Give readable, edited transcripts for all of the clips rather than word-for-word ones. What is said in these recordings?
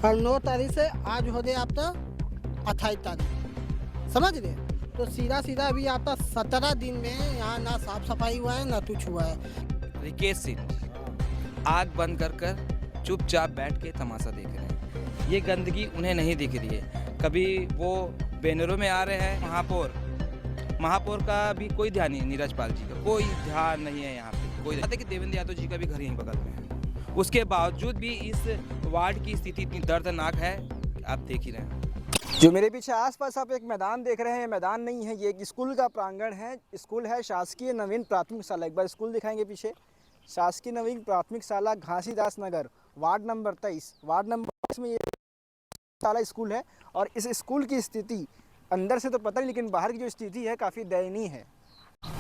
और 9 तारीख से आज हो गए आपका 28 तारीख, समझ रहे। तो सीधा सीधा अभी आपका 17 दिन में यहाँ ना साफ सफाई हुआ है ना कुछ हुआ है। रिकेश सिंह आग बंद कर कर चुपचाप बैठ के तमाशा देख रहे हैं। ये गंदगी उन्हें नहीं दिख रही है। कभी वो बैनरों में आ रहे हैं महापौर का भी कोई ध्यान नहीं है, नीरज पाल जी का कोई ध्यान नहीं है यहाँ पे। कोई है कि देवेंद्र यादव जी का भी घर यहीं बगल में है, उसके बावजूद भी इस वार्ड की स्थिति इतनी दर्दनाक है, आप देख ही रहे हैं। जो मेरे पीछे आसपास आप एक मैदान देख रहे हैं, मैदान नहीं है, ये एक स्कूल का प्रांगण है। स्कूल है शासकीय नवीन प्राथमिक शाला। एक बार स्कूल दिखाएंगे पीछे। शासकीय नवीन प्राथमिक शाला घासीदास नगर, वार्ड नंबर 23। वार्ड नंबर 23 में ये शाला स्कूल है। और इस स्कूल की स्थिति अंदर से तो पता नहीं, लेकिन बाहर की जो स्थिति है काफ़ी दयनीय है।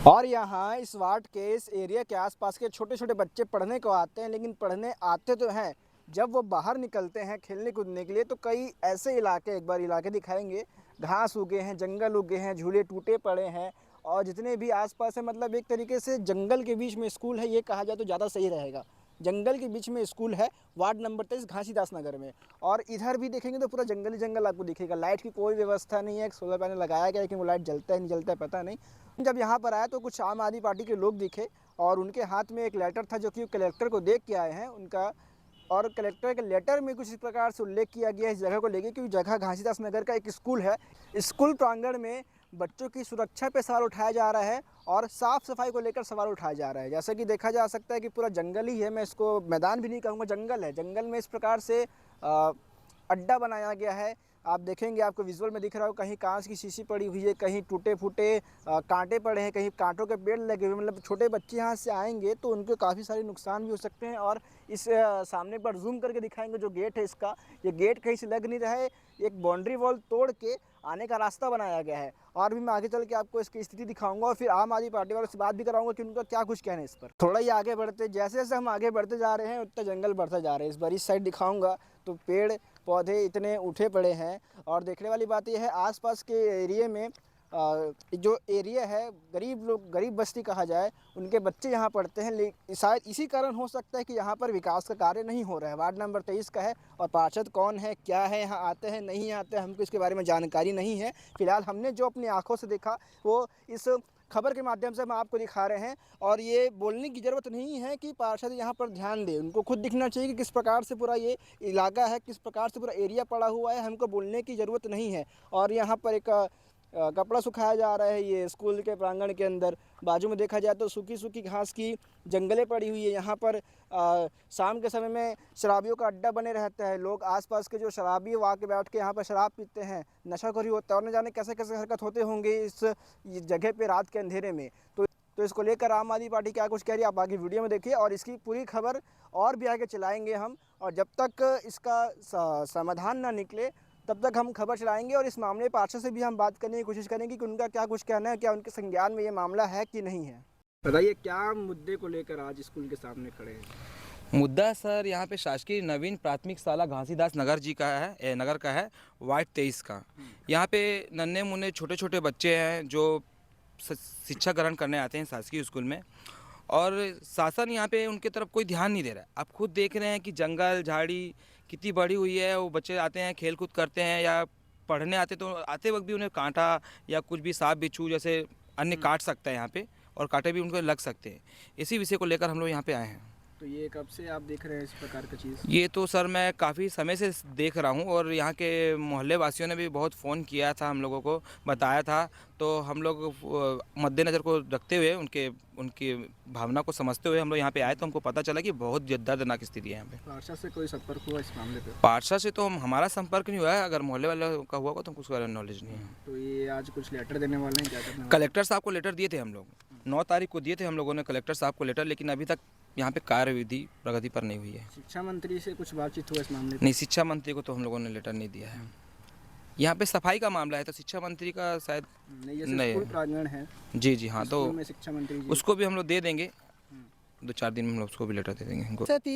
और यहाँ इस वार्ड के इस एरिया के आसपास के छोटे छोटे बच्चे पढ़ने को आते हैं, लेकिन पढ़ने आते तो हैं, जब वो बाहर निकलते हैं खेलने कूदने के लिए तो कई ऐसे इलाके, एक बार इलाके दिखाएंगे, घास उगे हैं, जंगल उगे हैं, झूले टूटे पड़े हैं। और जितने भी आसपास है, मतलब एक तरीके से जंगल के बीच में स्कूल है, ये कहा जाए तो ज़्यादा सही रहेगा। जंगल के बीच में स्कूल है, वार्ड नंबर 23 घासीदास नगर में। और इधर भी देखेंगे तो पूरा जंगल ही जंगल आपको दिखेगा। लाइट की कोई व्यवस्था नहीं है। एक सोलर पैनल लगाया गया है, लेकिन वो लाइट जलता है नहीं जलता है पता नहीं। जब यहाँ पर आया तो कुछ आम आदमी पार्टी के लोग दिखे और उनके हाथ में एक लेटर था, जो कि कलेक्टर को देख के आए हैं उनका। और कलेक्टर के लेटर में कुछ इस प्रकार से उल्लेख किया गया इस जगह को लेकर, क्योंकि जगह घासीदास नगर का एक स्कूल है। स्कूल प्रांगण में बच्चों की सुरक्षा पे सवाल उठाया जा रहा है और साफ़ सफाई को लेकर सवाल उठाया जा रहा है। जैसा कि देखा जा सकता है कि पूरा जंगल ही है, मैं इसको मैदान भी नहीं कहूँगा, जंगल है। जंगल में इस प्रकार से अड्डा बनाया गया है। आप देखेंगे, आपको विजुअल में दिख रहा हो, कहीं कांच की शीशी पड़ी हुई है, कहीं टूटे फूटे कांटे पड़े हैं, कहीं कांटों के पेड़ लगे हुए। मतलब छोटे बच्चे यहाँ से आएंगे तो उनको काफ़ी सारे नुकसान भी हो सकते हैं। और इस सामने पर जूम करके दिखाएंगे, जो गेट है इसका, ये गेट कहीं से लग नहीं रहा है, एक बाउंड्री वॉल तोड़ के आने का रास्ता बनाया गया है। और भी मैं आगे चल के आपको इसकी स्थिति दिखाऊंगा और फिर आम आदमी पार्टी वालों से बात भी कराऊंगा कि उनका क्या कुछ कहना है इस पर। थोड़ा ही आगे बढ़ते, जैसे जैसे हम आगे बढ़ते जा रहे हैं उतना जंगल बढ़ता जा रहा है। इस बार इस साइड दिखाऊंगा तो पेड़ पौधे इतने उठे पड़े हैं। और देखने वाली बात यह है, आसपास के एरिए में जो एरिया है, गरीब लोग, गरीब बस्ती कहा जाए, उनके बच्चे यहाँ पढ़ते हैं। लेकिन शायद इसी कारण हो सकता है कि यहाँ पर विकास का कार्य नहीं हो रहा है। वार्ड नंबर 23 का है और पार्षद कौन है, क्या है, यहाँ आते हैं नहीं आते हैं, हमको इसके बारे में जानकारी नहीं है। फिलहाल हमने जो अपनी आंखों से देखा वो इस खबर के माध्यम से हम आपको दिखा रहे हैं। और ये बोलने की ज़रूरत नहीं है कि पार्षद यहाँ पर ध्यान दे, उनको खुद दिखना चाहिए कि किस प्रकार से पूरा ये इलाका है, किस प्रकार से पूरा एरिया पड़ा हुआ है। हमको बोलने की ज़रूरत नहीं है। और यहाँ पर एक कपड़ा सुखाया जा रहा है ये स्कूल के प्रांगण के अंदर। बाजू में देखा जाए तो सूखी सूखी घास की जंगलें पड़ी हुई है। यहाँ पर शाम के समय में शराबियों का अड्डा बने रहता है। लोग आसपास के जो शराबी वो आके बैठ के यहाँ पर शराब पीते हैं, नशाखोरी होता है और न जाने कैसे कैसे हरकत होते होंगे इस जगह पे रात के अंधेरे में। तो इसको लेकर आम आदमी पार्टी क्या कुछ कह रही है आप आगे वीडियो में देखिए, और इसकी पूरी खबर और भी आगे चलाएँगे हम। और जब तक इसका समाधान ना निकले तब तक हम खबर चलाएंगे। और इस मामले पार्षद से भी हम बात करने की कोशिश करेंगे कि उनका क्या कुछ कहना है, क्या उनके संज्ञान में ये मामला है कि नहीं है। बताइए, क्या मुद्दे को लेकर आज स्कूल के सामने खड़े हैं? मुद्दा सर यहाँ पे शासकीय नवीन प्राथमिक शाला घासीदास नगर जी का है, नगर का है, वार्ड 23 का। यहाँ पे नन्हे मुन्ने छोटे छोटे बच्चे हैं जो शिक्षा ग्रहण करने आते हैं शासकीय स्कूल में, और शासन यहाँ पे उनके तरफ कोई ध्यान नहीं दे रहा है। आप खुद देख रहे हैं कि जंगल झाड़ी कितनी बड़ी हुई है। वो बच्चे आते हैं, खेल कूद करते हैं या पढ़ने आते, तो आते वक्त भी उन्हें कांटा या कुछ भी सांप बिच्छू जैसे अन्य काट सकता है यहाँ पे, और कांटे भी उनको लग सकते हैं। इसी विषय को लेकर हम लोग यहाँ पे आए हैं। तो ये कब से आप देख रहे हैं इस प्रकार का चीज़? ये तो सर मैं काफ़ी समय से देख रहा हूँ, और यहाँ के मोहल्ले वासियों ने भी बहुत फ़ोन किया था, हम लोगों को बताया था। तो हम लोग मद्देनज़र को रखते हुए, उनकी भावना को समझते हुए हम लोग यहाँ पे आए, तो हमको पता चला कि बहुत दर्दनाक स्थिति है यहाँ पे। पार्षद से कोई संपर्क हुआ इस मामले पे? पार्षद से तो हमारा संपर्क नहीं हुआ है। अगर मोहल्ले वाले का हुआ तो हमको उसका नॉलेज नहीं है। तो ये आज कुछ लेटर देने वाले हैं, क्या करने वाले? कलेक्टर साहब को लेटर दिए थे हम लोग, 9 तारीख को दिए थे हम लोगों ने कलेक्टर साहब को लेटर, लेकिन अभी तक यहाँ पे कार्यविधि प्रगति पर नहीं हुई है। शिक्षा मंत्री से कुछ बातचीत हुआ इस मामले पे? नहीं, शिक्षा मंत्री को तो हम लोगों ने लेटर नहीं दिया है। यहाँ पे सफाई का मामला है तो शिक्षा मंत्री का शायद नहीं, स्कूल प्रांगण है। जी हाँ, तो में शिक्षा मंत्री जी उसको भी हम लोग दे देंगे, 2-4 दिन में हम लोग उसको भी लेटर दे देंगे हमको। सर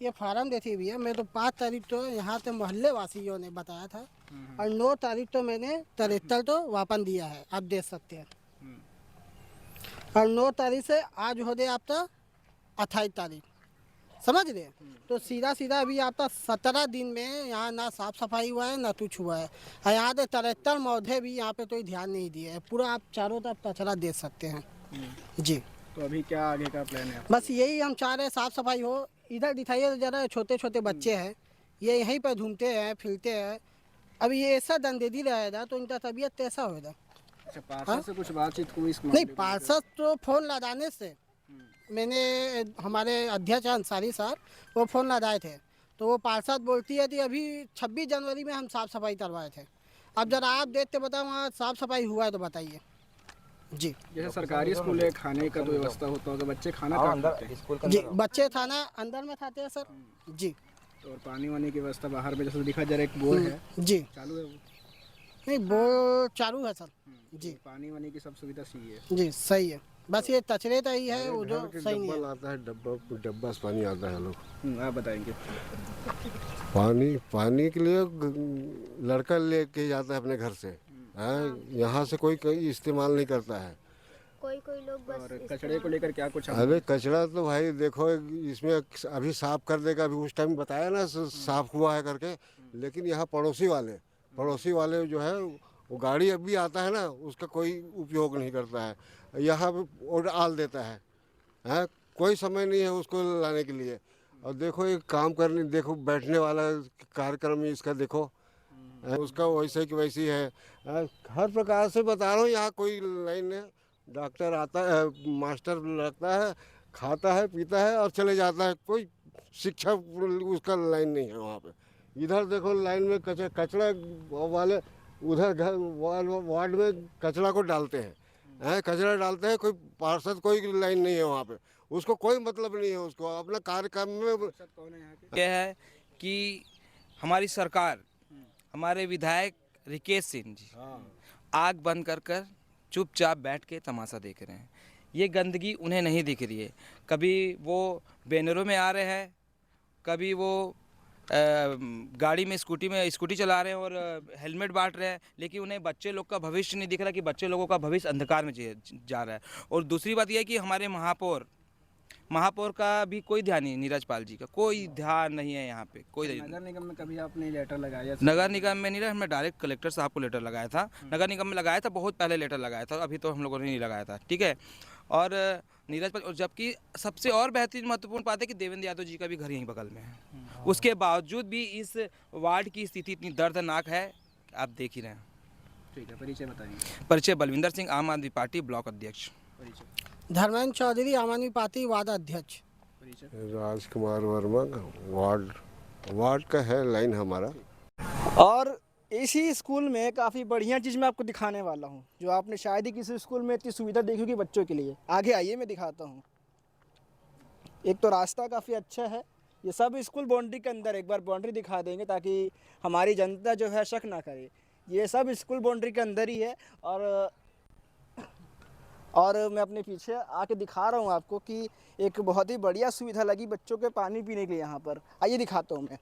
ये फार्म देती हुई है। मैं तो 5 तारीख तो यहाँ से मोहल्ले वासियों ने बताया था और 9 तारीख तो मैंने 73 तो वापस दिया है, आप देख सकते हैं। और 9 तारीख से आज हो गए आपका 28 तारीख, समझ रहे। तो सीधा सीधा अभी आपका 17 दिन में यहाँ ना साफ सफाई हुआ है ना कुछ हुआ है। और यहाँ पे 73 पौधे भी यहाँ पे कोई ध्यान नहीं दिए है। पूरा आप चारों तरफ कचरा देख सकते हैं जी। तो अभी क्या आगे का प्लान है? बस यही हम चाह रहे हैं, साफ सफाई हो। इधर दिखाइए तो जरा, छोटे छोटे बच्चे हैं, ये यहीं पर घूमते हैं फिरते हैं। अभी ये ऐसा दंदेदी रहेगा तो इनका तबीयत कैसा होगा। अच्छा, पार्षद से कुछ बातचीत हुई इस नहीं, मामले में? पार्षद तो फ़ोन लगाने से मैंने, हमारे अध्यक्ष अंसारी साहब वो फ़ोन लगाए थे, तो वो पार्षद बोलती है कि अभी 26 जनवरी में हम साफ़ सफाई करवाए थे। अब जरा आप देखते बताओ वहाँ साफ़ सफाई हुआ है तो बताइए जी। जैसे सरकारी स्कूल है, खाने का तो व्यवस्था होता होगा, बच्चे खाना कहाँ खाते हैं? जी, बच्चे खाना अंदर में खाते हैं सर जी। तो और पानी वानी की व्यवस्था बाहर में, जैसे दिखा जा रहा है एक बोर है, जी चालू है वो? नहीं, वो चालू है सर जी। पानी वानी की सब सुविधा सही है? जी सही है, बस ये कचरे का ही है वो जो सही नहीं है। आता है, डब्बा से पानी आता है लोग। आप बताएंगे। पानी के लिए लड़का लेके जाता है अपने घर से, यहाँ से कोई इस्तेमाल नहीं करता है। कोई कोई लोग बस और कचरे को लेकर क्या कुछ अरे कचरा तो भाई देखो, इसमें अभी साफ कर देगा, अभी उस टाइम बताया ना साफ हुआ है करके, लेकिन यहाँ पड़ोसी वाले जो है वो गाड़ी अभी आता है ना, उसका कोई उपयोग नहीं करता है, यहाँ पे और डाल देता है, कोई समय नहीं है उसको लाने के लिए। और देखो ये काम करने, देखो बैठने वाला कार्यक्रम इसका देखो, उसका वैसे की वैसी है, हर प्रकार से बता रहा हूँ। यहाँ कोई लाइन है, डॉक्टर आता है, मास्टर लगता है, खाता है पीता है और चले जाता है, कोई शिक्षा उसका लाइन नहीं है वहाँ पे। इधर देखो लाइन में कचरा वाले उधर घर वार्ड में कचरा को डालते हैं, कचरा डालते हैं, कोई पार्षद कोई लाइन नहीं है वहाँ पे, उसको कोई मतलब नहीं है, उसको अपना कार्यक्रम में। कौन है यहाँ के? यह है कि हमारी सरकार, हमारे विधायक रिकेश सिंह जी आग बंद कर चुपचाप बैठ के तमाशा देख रहे हैं। ये गंदगी उन्हें नहीं दिख रही है। कभी वो बैनरों में आ रहे हैं, कभी वो गाड़ी में स्कूटी चला रहे हैं और हेलमेट बांट रहे हैं, लेकिन उन्हें बच्चे लोग का भविष्य नहीं दिख रहा कि बच्चे लोगों का भविष्य अंधकार में जा रहा है। और दूसरी बात यह है कि हमारे महापौर का भी कोई ध्यान नहीं, नीरज पाल जी का कोई ध्यान नहीं है यहाँ पे। कोई नगर निगम में कभी आपने लेटर लगाया? नगर निगम में नहीं रहा, हमने डायरेक्ट कलेक्टर साहब को लेटर लगाया था। नगर निगम में लगाया था, बहुत पहले लेटर लगाया था, अभी तो हम लोगों ने नहीं लगाया था, ठीक है। और नीरज पाल, और जबकि सबसे और बेहतरीन महत्वपूर्ण बात है कि देवेंद्र यादव जी का भी घर यहीं बगल में है। उसके बावजूद भी इस वार्ड की स्थिति इतनी दर्दनाक है, आप देख ही रहे हैं। ठीक है, परिचय बताइए। परिचय बलविंदर सिंह, आम आदमी पार्टी ब्लॉक अध्यक्ष। परिचय। धर्मेंद्र चौधरी, आम आदमी पार्टी वार्ड अध्यक्ष। परिचय। राजकुमार वर्मा, वार्ड का है लाइन हमारा। और इसी स्कूल में काफ़ी बढ़िया चीज़ मैं आपको दिखाने वाला हूँ, जो आपने शायद ही किसी स्कूल में इतनी सुविधा देखी होगी बच्चों के लिए। आगे आइए, मैं दिखाता हूँ। एक तो रास्ता काफ़ी अच्छा है, ये सब स्कूल बाउंड्री के अंदर, एक बार बाउंड्री दिखा देंगे ताकि हमारी जनता जो है शक ना करे। ये सब स्कूल बाउंड्री के अंदर ही है। और मैं अपने पीछे आके दिखा रहा हूँ आपको कि एक बहुत ही बढ़िया सुविधा लगी बच्चों के पानी पीने के लिए यहाँ पर। आइए दिखाता हूँ मैं।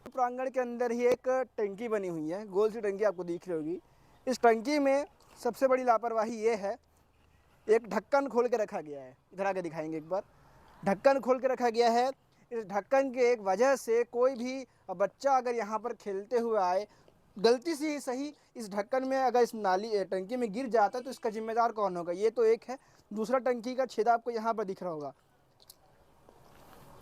प्रांगण के अंदर ही एक टंकी बनी हुई है, गोल सी टंकी आपको दिख रही होगी। इस टंकी में सबसे बड़ी लापरवाही ये है, एक ढक्कन खोल के रखा गया है। इधर आके दिखाएंगे एक बार। ढक्कन खोल के रखा गया है। इस ढक्कन के एक वजह से कोई भी बच्चा अगर यहाँ पर खेलते हुए आए, गलती से ही सही, इस ढक्कन में अगर इस नाली टंकी में गिर जाता है तो इसका जिम्मेदार कौन होगा? ये तो एक है। दूसरा टंकी का छेदा आपको यहाँ पर दिख रहा होगा,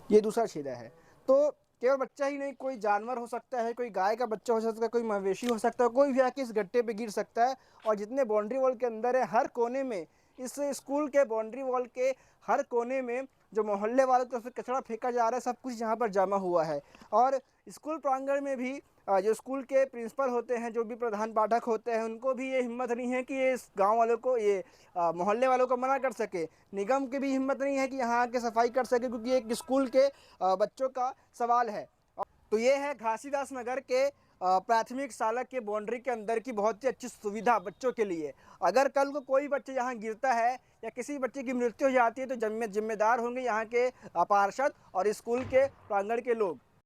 ये दूसरा छेदा है। तो केवल बच्चा ही नहीं, कोई जानवर हो सकता है, कोई गाय का बच्चा हो सकता है, कोई मवेशी हो सकता है, कोई भी आके इस गड्ढे पे गिर सकता है। और जितने बाउंड्री वॉल के अंदर है, हर कोने में, इस स्कूल के बाउंड्री वॉल के हर कोने में जो मोहल्ले वालों की तरफ से कचरा फेंका जा रहा है, सब कुछ यहाँ पर जमा हुआ है। और स्कूल प्रांगण में भी जो स्कूल के प्रिंसिपल होते हैं, जो भी प्रधान पाठक होते हैं, उनको भी ये हिम्मत नहीं है कि ये गांव वालों को, ये मोहल्ले वालों को मना कर सके। निगम की भी हिम्मत नहीं है कि यहाँ आके सफाई कर सके, क्योंकि एक स्कूल के बच्चों का सवाल है। तो ये है घासीदास नगर के प्राथमिक शाला के बाउंड्री के अंदर की बहुत ही अच्छी सुविधा बच्चों के लिए। अगर कल को कोई बच्चे यहाँ गिरता है या किसी बच्चे की मृत्यु हो जाती है तो जिम्मेदार होंगे यहाँ के पार्षद और स्कूल के प्रांगण के लोग।